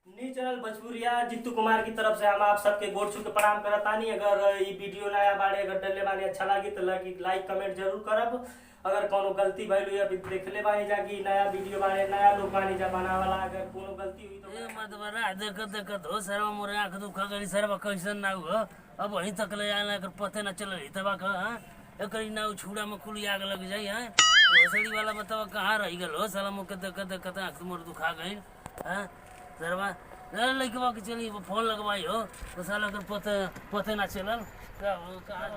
News channel भोजपुरिया जित्तू कुमार की तरफ से हम आप सबके गोड़ छू के प्रणाम करतानी। अगर ये वीडियो नया बाड़े अगर डलले बानी अच्छा लगी तो लाइक कमेंट जरूर करब। अगर कोनो गलती भइल हुई अभी देखले बानी जा कि नया वीडियो बाड़े नया लोग बानी जा बना वाला अगर कोनो गलती हुई तो मतबरा देखत हो सरवा मोरे आंख दुखा गई सरवा कैसन ना हो अब वहीं तक ले आना कर पते न चल रही तबा का हां एकरी ना छुड़ा में कुल आग लग जाई हां ओसड़ी वाला बतावा कहां रह गेल हो साला मुके देखत आंख मोर दुखा गई हां सरवा लइकवा के चली फोन लगवाई हो तो साला कर पते ना चलल का कहां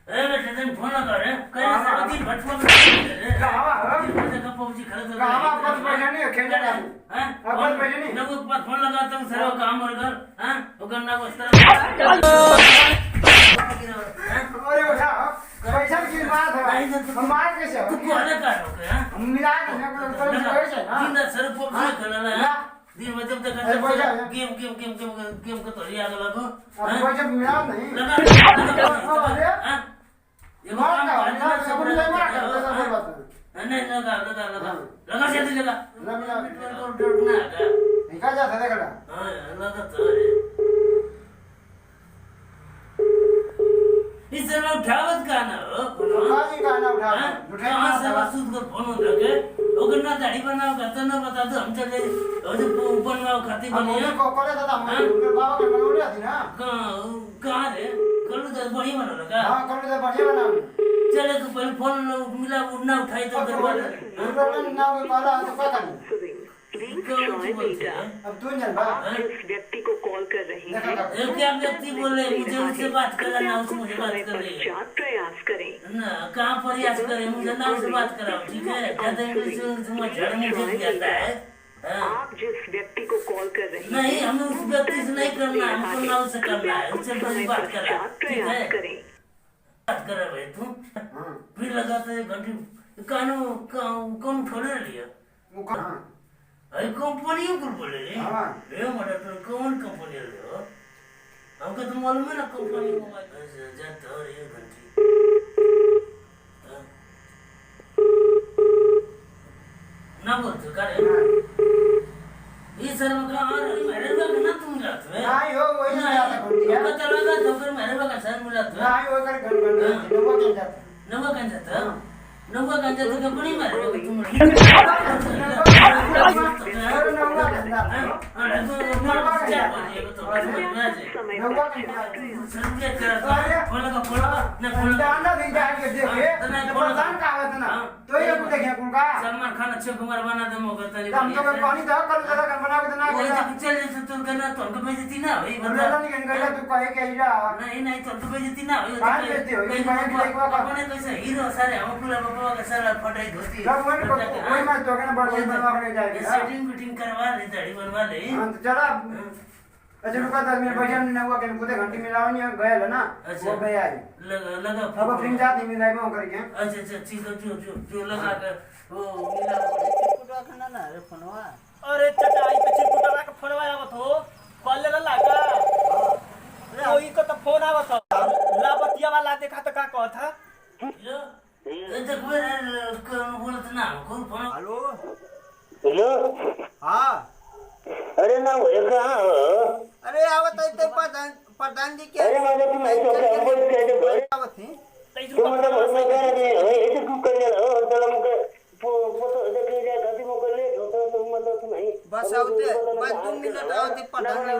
ए बेटा तन फोन लगा रे कहीं सारा दिन भटवा में का पबजी खेल तो कहां पर पैसा नहीं खेलने का हां अपन पैसा नहीं लोगों के पास फोन लगाता हूं सरवा काम और घर हां ओकर ना वस्त्र अरे उठा पैसा की बात है हम मार कैसे तू को अलग कर रहे हैं हम मिला नहीं तो पैसा ना दिन सर पबजी खेलना है दिन में जब तक गेम को तो याद लगो पैसा मिला नहीं लगा ये मार काम ना सब नहीं मार कर बात नहीं लगा जल्दी लगा ना मिला डरना है निकाल जा था देखड़ा हां लगा तो रे इस समय उठावत का ना हो काजी गाना उठा उठा हां सब सूद को फोन लगे ओकर ना दाढ़ी बनाओ कहता ना बता दो हम चले और जो बनवाओ खाती हम बनिया को करे था उनके बाबा के बनौले थी ना कहां रे कल तो बढ़िया बना लगा हां कर दे बढ़िया बना चले तो पहले फोन मिला उड़ना उठाई तो दरबार उन्होंने ना कोई काला तो पता नहीं अब तू जान बा जिस व्यक्ति को कॉल कर रही हैं क्या व्यक्ति बोले मुझे उससे बात करना ना उससे मुझे बात कर रही है प्रयास करें ना कहाँ प्रयास करें मुझे ना उससे बात कराओ ठीक है कहते हैं झड़ मुझे भी आता है आप जिस व्यक्ति को कॉल कर रही हैं नहीं हमें उस व्यक्ति से नहीं करना हमको ना उससे करना है उससे बड़ी बात करा ठीक है बात करा भाई तू फिर लगाते घंटी कानू कौन छोड़े लिया अरे कंपनी को बोले रे ये मर्डर तो कौन कंपनी ले हो हमको तो मालूम है ना कंपनी मोबाइल जाता और ये घंटी ना बोल तो करे ये सर में कहां मेरे बाग ना तुम जाते हो नहीं हो वही जाता घंटी है तो चलेगा तो फिर मेरे बाग सर मिला तो नहीं हो कर घंटी नंबर के जाता नंबर कहां जाता नंबर कहां जाता कंपनी में तुम सलमान खान अक्षय कुमार बना दे मौका तनी पानी दो कर जरा कर बना के ना कोई तो चल जैसे तुम करना तो हमको बेइज्जती ना होई बता नहीं कहने तू कहे के इरा नहीं तो हमको बेइज्जती ना होई कहां बेइज्जती होई अपने कैसे हीरो सारे हम पूरा बाबा का सारा फटाई धोती सब कोई मत तो कहना बड़ बनवा के जाएगा सेटिंग फिटिंग करवा ले दाढ़ी बनवा ले हां तो चला अच्छा रुका 10 मिनट पैसा नहीं हुआ कि खुद घंटी मिलाओ नहीं गया है ना वो गया है लगा अब फिर जात नहीं मिला में करके अच्छा ठीक है जो लगा कर वो मिला चिरकुटा खाना ना रे फोनवा अरे चाचा आई पे चिरकुटवा के फोनवा आवत हो कॉल ले लगा अरे ओई को तो फोन आवत हो लापतिया वाला देखा तो का कहत था ये देख मेरे कौन बोलत ना कौन फोन हेलो हेलो हां अरे ना वो कहाँ हो अरे आवत है प्रधान जी के अरे मतलब तुम ऐसे कंपोज कर दो आवत है तुम मतलब उसमें कह रहे हो ऐसे क्यों कर रहे हो चलो मुझे फोटो देख जाए गति मुझे ले तो मतलब तुम नहीं बस आवते 2 मिनट आवते प्रधान जी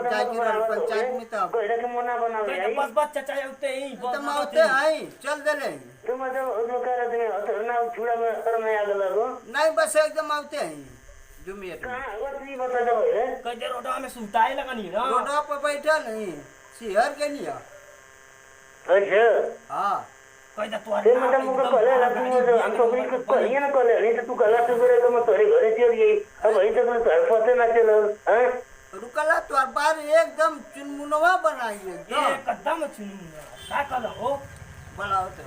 जागी पंचायत में तब कोई रकम मना बना है बस चाचा आते ही तुम आवते आई चल देले तुम मतलब जो कह रहे थे तो ना छुड़ा में कर में आग लगो नहीं बस एकदम आवते हैं 2 मिनट कहाँ वो नहीं बता दो रे कदे रोडवा में सुताए लगनी ना रोडवा पर बैठा नहीं शहर के नहीं अच्छा हां कदे तो ते मतलब मुझे कॉल लगा तुम हम तो भी कुछ करिए ना कॉल नहीं तो तू गला से करे तो मैं तोरे घरे चल गई अब वही तक मैं घर पते ना चलो हैं रुकला तो बार एकदम चुनमुनवा बनाई एकदम चुनमुना का कल हो बनाओ तो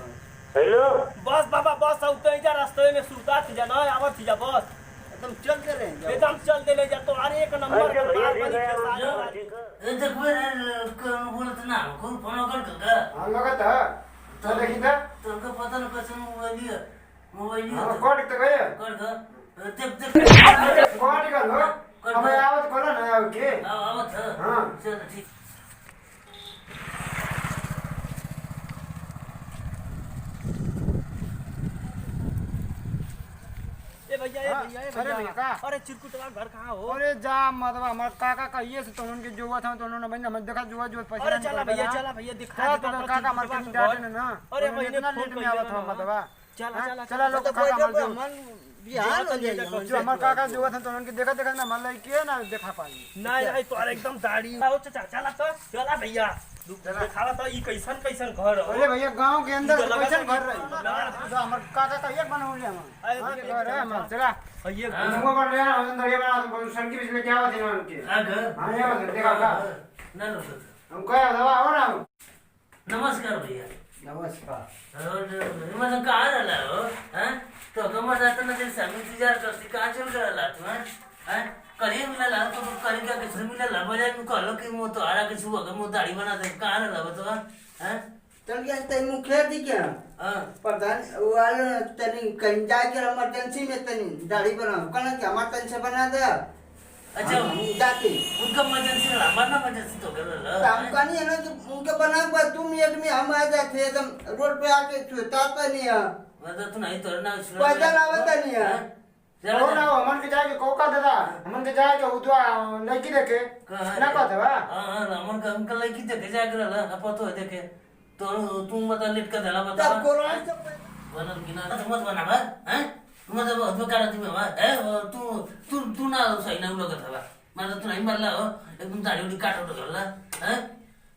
हेलो बस बाबा बस आउते जा रास्ते में सुता थी जाना आवत थी जा बस एकदम चल दे रहे एकदम चल दे ले जा तो अरे एक नंबर अच्छा का भैया माल ठीक बनी है के साथ ठीक है ये देख मेरे कौन बोलत ना कौन फोन कर का हां लगा था तो देखी था तुमको पता ना कैसे मोबाइल हां कोड तो गया कर देख कोड कर लो अब आवत खोला ना आव के आवत है हाँ। चल ठीक ए भैया ए भैया ए अरे भैया का अरे चिरकुटवा घर कहाँ हो अरे जा मतलब हमार काका कहिए से तो उनके जोवा था तो उन्होंने बंदा मत देखा जोवा जो पैसा अरे नहीं चला निकल भैया रहा। चला भैया दिखा चला दे तो काका मार के डांटे ना अरे उन्होंने भैया इतना फोन लेट में कर आवत था मतवा चला चला चला लोग तो काका कोई मार मन बिहान हो जाएगा जो हमार काका जोवा था तो उनके देखा देखा ना मतलब के ना देखा पाई नहीं नहीं तो अरे एकदम दाढ़ी आओ चाचा चला तो चला भैया दिखावा तो ई कैसन कैसन घर हो अरे भैया गांव के अंदर तो लगा कैसे था घर रही जो हमार काका का एक बना हुआ अरे है घर है हमार चला ये वो बन रहा है अंदर ये बना सड़की बीच में क्या हुआ थी उनके आ घर हां ये बस देखा का ना लो हम कह दवा हो ना नमस्कार भैया नमस्कार और मतलब कहाँ रहला हो हैं तो कमर जाता ना जैसे हम इंतजार करती कहाँ चल रहला तू हैं कहीं मिला तो कहीं का किसी मिला बाजार में कहलो कि मो तो आरा के सुबह के मो दाढ़ी बना दे कहाँ रहला बतवा हैं चल गया तई मुखिया दी क्या हां प्रधान वाले तनी कहीं जाके इमरजेंसी में तनी दाढ़ी बनाओ कहना कि हमार तन से बना दे अच्छा जाके उनका इमरजेंसी रहा मरना इमरजेंसी तो कर रहा हम कहानी है ना कि उनके बना के बाद तुम एक में हम आ जाते एकदम रोड पे आके छूता तो नहीं है मतलब तू नहीं तो ना पैदल आवता नहीं है हो ना हमन के जाके कोका दादा हमन के जाके उतवा लड़की देखे ना कहते बा हां हमन का अंकल लड़की देखे जाके रहला अब तो देखे तो तू मतलब लेट कर देला बता तब कोरोना से बनल कि ना मत बना बा हैं मतलब अधो कारण तिमी बा ए तू तू तू ना सही ना लगत हवा मतलब तू नहीं मरला हो एकदम दाढ़ी उड़ी काट उठ गला हैं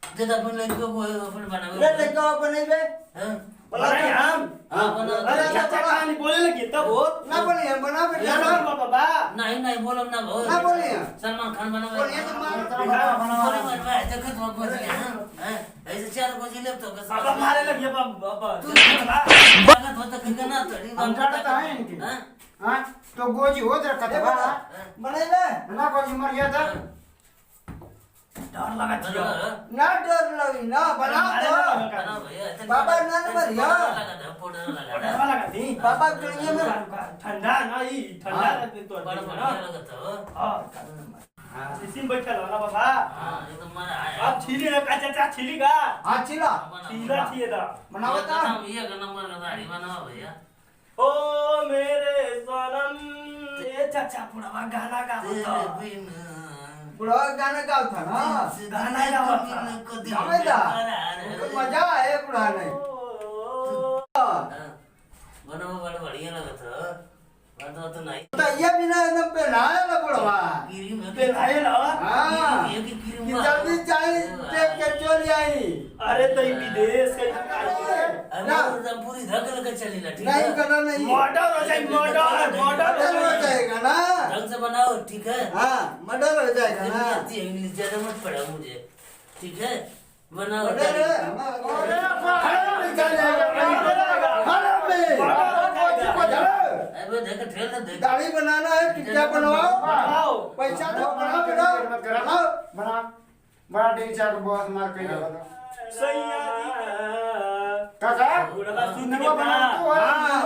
जे त अपन लड़की को अपन बनावे ले ले जाओ बने बे हैं अरे हम हां बना अरे चाचा कहानी बोले लगी तब हो ना बने हम बना बे ना ना बाबा नहीं नहीं बोलो ना भो ना बोले सलमान खान बनावे बोले तो मार बोले मरवा देखत हो को हैं ऐसे चार को जिले तो के बाबा मारे लगी बाबा तू लागत हो तो के ना तड़ी हम काटता है इनकी हां हां तो गोजी हो रखा था बा बने बे ना गोजी मर गया था डर लगा थियो ना डर लगी ना बना दो बना भैया बाबा ना मरिया लगा दे पोडर लगा दे डर लगा दी बाबा कहिए में ठंडा ना ई ठंडा रहते तो बड़ा बढ़िया लगत हो हां इसी में बैठल होला बाबा हां एकदम मारा आया अब छिली ना का चाचा छिली का हां चिला छिला छिए दा बनाओ ता ये का नंबर का दाढ़ी बनाओ भैया ओ मेरे सनम ए चाचा पुरावा गाना गा तेरे बिन बुढ़ा गाना गाओ था ना गाना गाओ था गावे दा मजा है बुढ़ा नहीं बनाओ बड़ा बढ़िया लगत हो बता तो नहीं तो ये बिना एकदम पे लाया ना बुढ़वा गिरी में पे लाए ला हां ये की गिरी कि जल्दी चाहिए देख के चली आई अरे तई विदेश के ना पूरी धकल के चली ला ठीक नहीं है करना नहीं मर्डर हो जाए मर्डर मर्डर हो जाएगा ना ढंग से बनाओ ठीक है हाँ मर्डर हो जाएगा ना इंग्लिश ज्यादा मत पढ़ा मुझे ठीक है बनाओ मर्डर है अरे खाना नहीं चल जाएगा खाना में अबे देख ठेल दे देख दाढ़ी बनाना है कि क्या बनवाओ बनाओ पैसा दो बनाओ बना बड़ा डेरी चाक बहुत मार के लगा सैया काका बुढ़वा सुन के नवा बना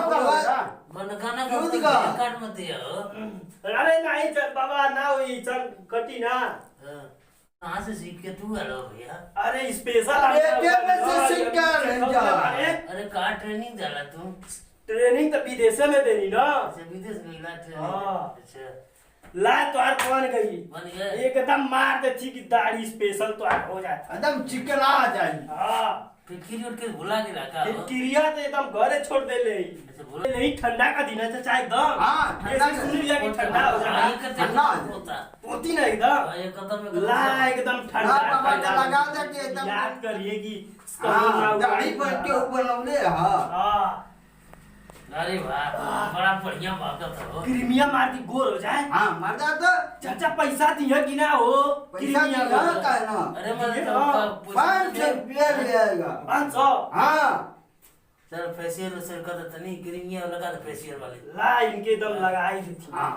तो हाँ, बन खाना का दूध का। काट मत दिया हो अरे नहीं चल बाबा ना हुई चल कटी ना कहाँ से सीख के तू आलो भैया अरे स्पेशल ये में से सीख के आए जा। अरे कहाँ ट्रेनिंग जाला तू ट्रेनिंग तो विदेश में देनी ना अच्छा विदेश गईला हाँ। ट्रेनिंग अच्छा ला तोहार बन गई बन गया एकदम मार दे थी कि दाढ़ी स्पेशल तोहार हो जाता एकदम चिकना आ जाएगी हाँ फिर खीर उठ के भुला के रखा फिर हो क्रिया तो एकदम घरे छोड़ दे ले अच्छा भुला नहीं ठंडा का दिन है चाचा एकदम हाँ, ठंडा ऐसे सुन लिया कि ठंडा हो हाँ, ये जाए करते ठंडा होता पोती ना एकदम हाँ, ये कदम में ला एकदम ठंडा हाँ, टमाटर ठंडा। लगा दे के एकदम- याद करिए कि हाँ दाढ़ी पर के ऊपर लौले हाँ हाँ अरे वाह बड़ा बढ़िया बात हो क्रीमिया मार के गोर हो जाए हाँ मर्दा तो चाचा पैसा दिया कि ना हो पैसा क्रीमिया दिया का का है ना अरे ये मतलब हाँ, 500 रुपया ले आएगा 500 हाँ सर फेशियल सर कर देता नहीं क्रीमिया लगा दे फेशियल वाले ला इनके दम लगाई थी हाँ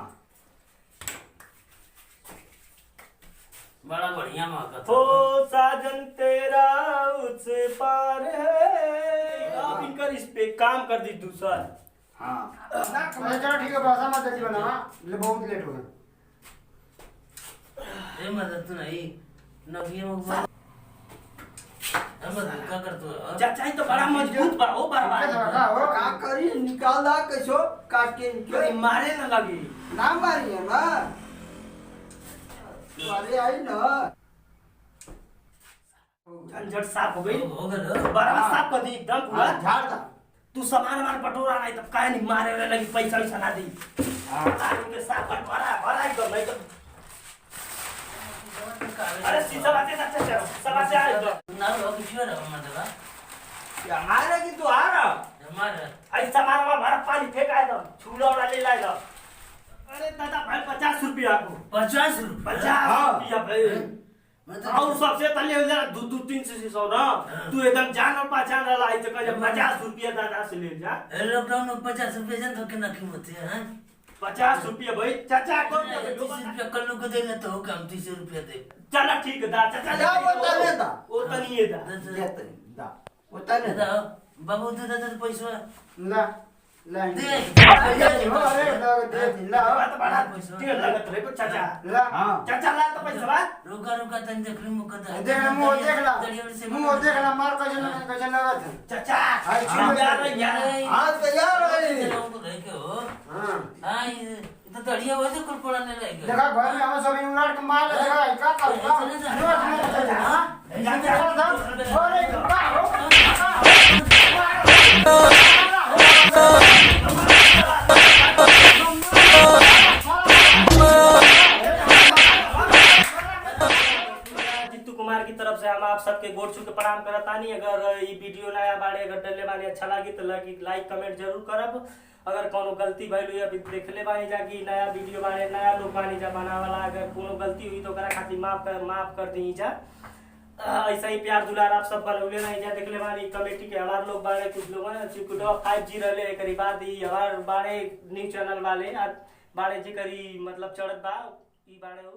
बड़ा बढ़िया मौका हो साजन तेरा उस पार है अब इनकर इस पे काम कर दी दूसरा हाँ चलो ठीक है बस मत जल्दी बना ले बहुत लेट हो गया ए मदद तू नहीं नगिए में हम धोखा करतो चाचा ही तो बड़ा मजबूत बा ओ बर्बाद का करी निकाल दा कैसो काट के कोई मारे न लगी ना मारी है ना मारे आई ना झंझट साफ हो गई हो गए बड़ा साफ कर दी एकदम पूरा झाड़ दा तू सामान हमारे बटोरा नहीं तब काहे नहीं मारे वाले लगी पैसा वैसा ना दी आदमी के साफ बटोरा भरा ही कर नहीं तो अरे शीशा बातें ना चल सब से आ तो ना लो किसी और मतलब हमारे की तू आ रहा हमारा ऐसा सामान में भरा पानी फेंका दो छूला वाला ले लाए दो अरे दादा भाई 50 रुपया को 50 रुपये 50 रुपया भाई और सबसे तले हो जा 2-300 ना तू एकदम जान और पहचान वाला है तो कहे 50 रुपया दादा से ले जा लॉकडाउन में 50 रुपये जन तो कितना कीमत है 50 रुपया भाई चाचा को 30 रुपया कल्लू को देना तो हो कम 30 रुपया दे चला ठीक है दा चाचा जा वो तने दा वो तनी है दा देते दा वो तने दा बाबू दे दे पैसा ला ला दे अरे दे ला बात बड़ा ठीक लगत रे चाचा ला हां चाचा ला तो पैसा बा रुका तन देख ली मुका देख ना मुंह देख ला मार कजन लगत है चाचा हाय यार यार हां तैयार है हां हां ये तो दड़िया हो तो कुल पड़ने लगे देखा घर में हम सब उलट के मार देखा का कर हां अरे का हो जित्तू कुमार की तरफ से हम आप सबके गोड़ छू के प्रणाम करतानी। अगर ये वीडियो नया बाड़े अगर डलले बानी अच्छा लगी तो लाइक कमेंट जरूर करब। अगर कोनो गलती भइल हुई अभी देखले बानी जा कि नया वीडियो बाड़े नया लोग बानी जा बनावे वाला अगर कोनो गलती हुई तो ओकरा खातिर माफ कर दी जा। ऐसा ही प्यार दुलार आप सब बनौले नहीं जा देखले बानी कमेटी के हमारे लोग बाड़े कुछ लोग हैं चिकुटो 5G रहले एकरी बाद ही हमार बाड़े न्यूज चैनल वाले बाड़े जी करी मतलब चढ़त बा ई बाड़े हो